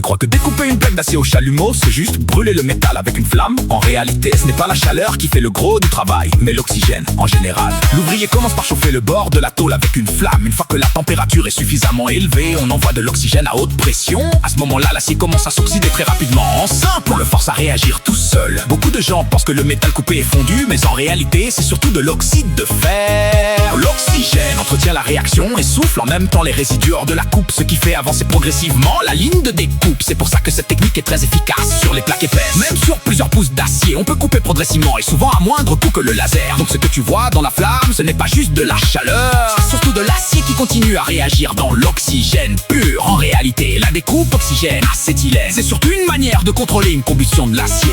crois que découper une plaque d'acier au chalumeau, c'est juste brûler le métal avec une flamme? En réalité, ce n'est pas la chaleur qui fait le gros du travail, mais l'oxygène en général. L'ouvrier commence par chauffer le bord de la tôle avec une flamme. Une fois que la température est suffisamment élevée, on envoie de l'oxygène à haute pression. À ce moment-là, l'acier commence à s'oxyder très rapidement. En simple, on le force à réagir tout seul. Beaucoup de gens pensent que le métal coupé est fondu, mais en réalité, c'est surtout de l'oxyde de fer. L'oxygène entretient la réaction et souffle en même temps les résidus hors de la coupe, ce qui fait avancer progressivement la ligne de découpe. C'est pour ça que cette technique est très efficace sur les plaques épaisses. Même sur plusieurs pouces d'acier, on peut couper progressivement et souvent à moindre coût que le laser. Donc ce que tu vois dans la flamme, ce n'est pas juste de la chaleur, c'est surtout de l'acier qui continue à réagir dans l'oxygène pur. En réalité, la découpe oxygène-acétylène, c'est surtout une manière de contrôler une combustion de l'acier.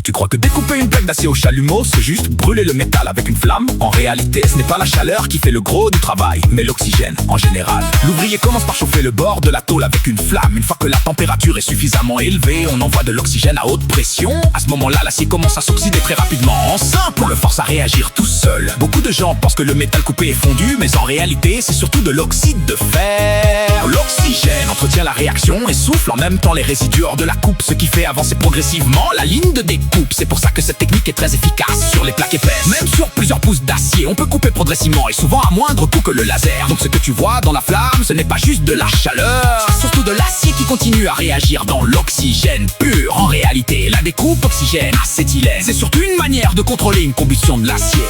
Tu crois que découper une plaque d'acier au chalumeau, c'est juste brûler le métal avec une flamme? En réalité, ce n'est pas la chaleur qui fait le gros du travail, mais l'oxygène en général. L'ouvrier commence par chauffer le bord de la tôle avec une flamme. Une fois que la température est suffisamment élevée, on envoie de l'oxygène à haute pression. À ce moment-là, l'acier commence à s'oxyder très rapidement. En simple, on le force à réagir tout seul. Beaucoup de gens pensent que le métal coupé est fondu, mais en réalité, c'est surtout de l'oxyde de fer. L'oxygène entretient la réaction et souffle en même temps les résidus hors de la coupe, ce qui fait avancer progressivement la ligne de découpe. C'est pour ça que cette technique est très efficace sur les plaques épaisses. Même sur plusieurs pouces d'acier, on peut couper progressivement et souvent à moindre coût que le laser. Donc ce que tu vois dans la flamme, ce n'est pas juste de la chaleur, c'est surtout de l'acier qui continue à réagir dans l'oxygène pur. En réalité, la découpe oxygène-acétylène, c'est surtout une manière de contrôler une combustion de l'acier.